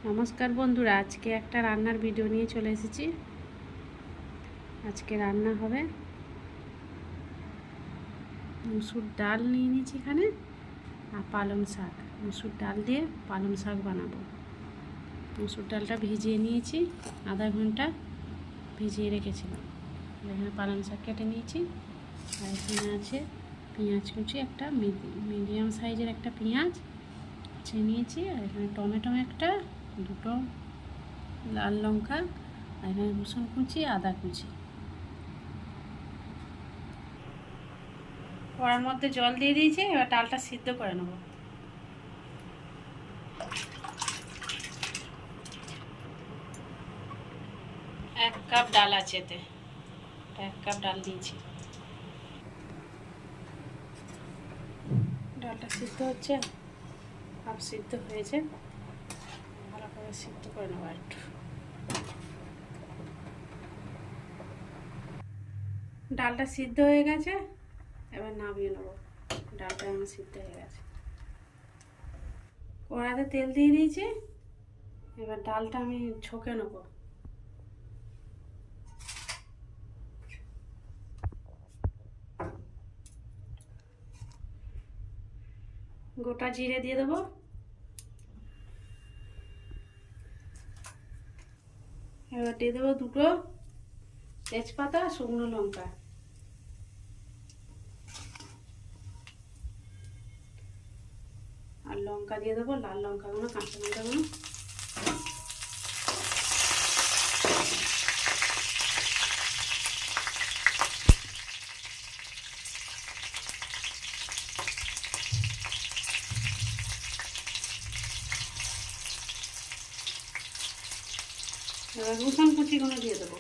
নমস্কার বন্ধুরা, আজকে একটা রান্নার ভিডিও নিয়ে চলে এসেছি। আজকে রান্না হবে মুসুর ডাল নিয়ে নিয়েছি এখানে, আর পালং শাক। মুসুর ডাল দিয়ে পালং শাক বানাবো। মুসুর ডালটা ভিজিয়ে নিয়েছি, আধা ঘন্টা ভিজিয়ে রেখেছিলাম। এখানে পালং শাক কেটে নিয়েছি, আর এখানে আছে পেঁয়াজ কুচি, একটা মিডিয়াম সাইজের একটা পেঁয়াজ কুচি নিয়েছি, আর এখানে টমেটো একটা, দুটো লাল লঙ্কা, আর এখানে রসুন কুচি, আদা কুচি। কড়ার মধ্যে জল দিয়ে দিয়েছি, এবার ডালটা সিদ্ধ করে নেব। এক কাপ ডাল আছে এতে, 1 কাপ ডাল দিয়েছি। ডালটা সিদ্ধ হচ্ছে, হাফ সিদ্ধ হয়েছে, ভালো করে সিদ্ধ করে নেবো একটু। ডালটা সিদ্ধ হয়ে গেছে, এবার নামিয়ে নেবো। ডালটা আমার সিদ্ধ হয়ে গেছে। কড়াতে তেল দিয়ে দিয়েছি, এবার ডালটা আমি ছকে নেবো। গোটা জিরে দিয়ে দেবো, এবার দিয়ে দেবো 2টো তেজপাতা, শুকনো লঙ্কা, আর লঙ্কা দিয়ে দেবো, লাল লঙ্কাগুলো, কাঁচা লঙ্কাগুলো। এবার রসুন কুচিগুলো দিয়ে দেবো।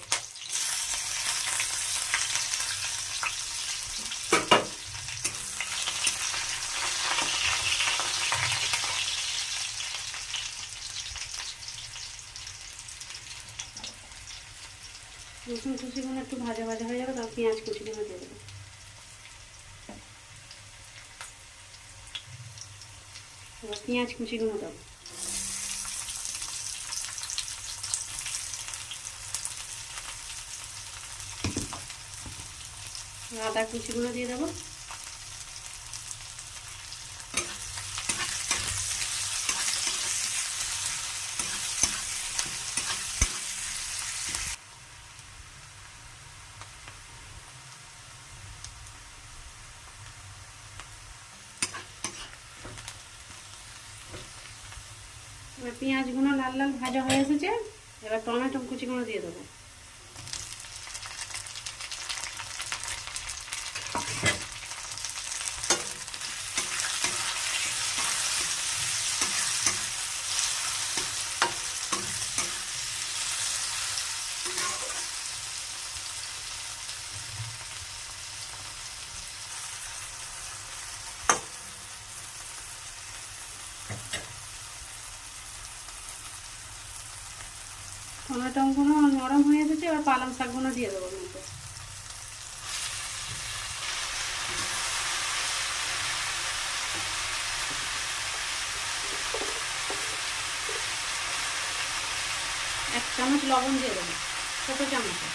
রসুন কুচিগুলো একটু ভাজা ভাজা হয়ে যাবে, তারপর পেঁয়াজ কুচিগুলো দিয়ে দেবো। এবার পেঁয়াজ কুচিগুলো দেবো, আদা কুচিগুলো দিয়ে দেবো। এবার পেঁয়াজগুলো লাল লাল ভাজা হয়ে এসেছে, এবার টমেটো কুচিগুলো দিয়ে দেবো। টমেটোগুলো নরম হয়ে এসেছে, এবার পালং শাকগুলো দিয়ে দেবো মধ্যে। এক চামচ লবণ দিয়ে দেবো, ছোটো চামচে।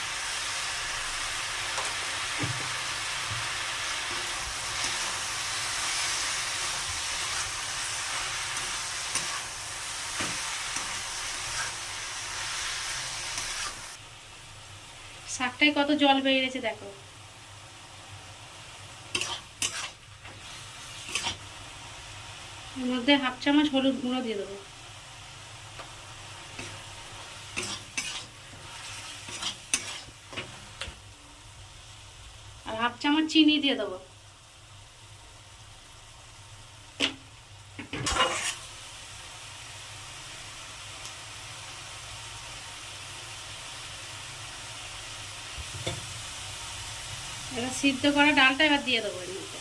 শাকটায় কত জল বেরিয়েছে দেখো। এর মধ্যে হাফ চামচ হলুদ গুঁড়ো দিয়ে দেবো, আর হাফ চামচ চিনি দিয়ে দেবো। এবার সিদ্ধ করা ডালটা এবার দিয়ে দেবো এর মধ্যে।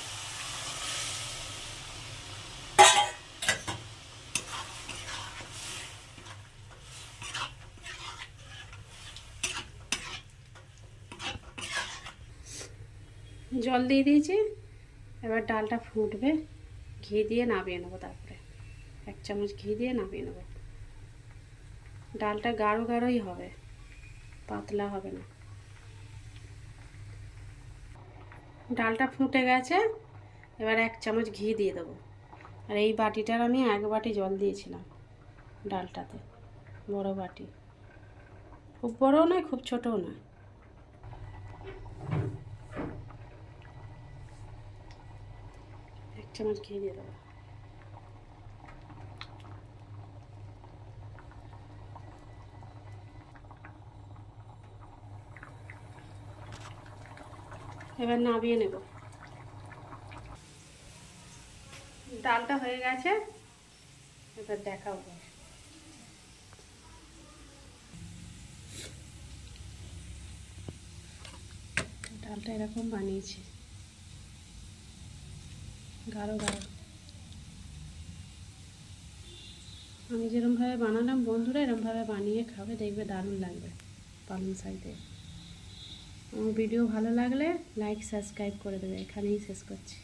জল দিয়ে দিয়েছি, এবার ডালটা ফুটবে, ঘি দিয়ে নামিয়ে নেবো। তারপরে 1 চামচ ঘি দিয়ে নামিয়ে নেবো। ডালটা গাঢ় গাঢ়ই হবে, পাতলা হবে না। ডালটা ফুটে গেছে, এবার 1 চামচ ঘি দিয়ে দেবো। আর এই বাটিটার আমি 1 বাটি জল দিয়েছিলাম ডালটাতে, বড় বাটি, খুব বড়ও নয় খুব ছোটও নয়। এক চামচ ঘি দিয়ে দেবো। এবার নামিয়ে নেব। ডালটা হয়ে গেছে, এবার দেখাবো। ডালটা এরকম বানিয়েছি, গাঢ় গাঢ়। আমি যেরকমভাবে বানালাম, বন্ধুরা এরকমভাবে বানিয়ে খাবে, দেখবে দারুণ লাগবে পালং শাক দিয়ে। আমার ভিডিও ভালো লাগলে লাইক সাবস্ক্রাইব করে দেবে। এখানেই শেষ করছি।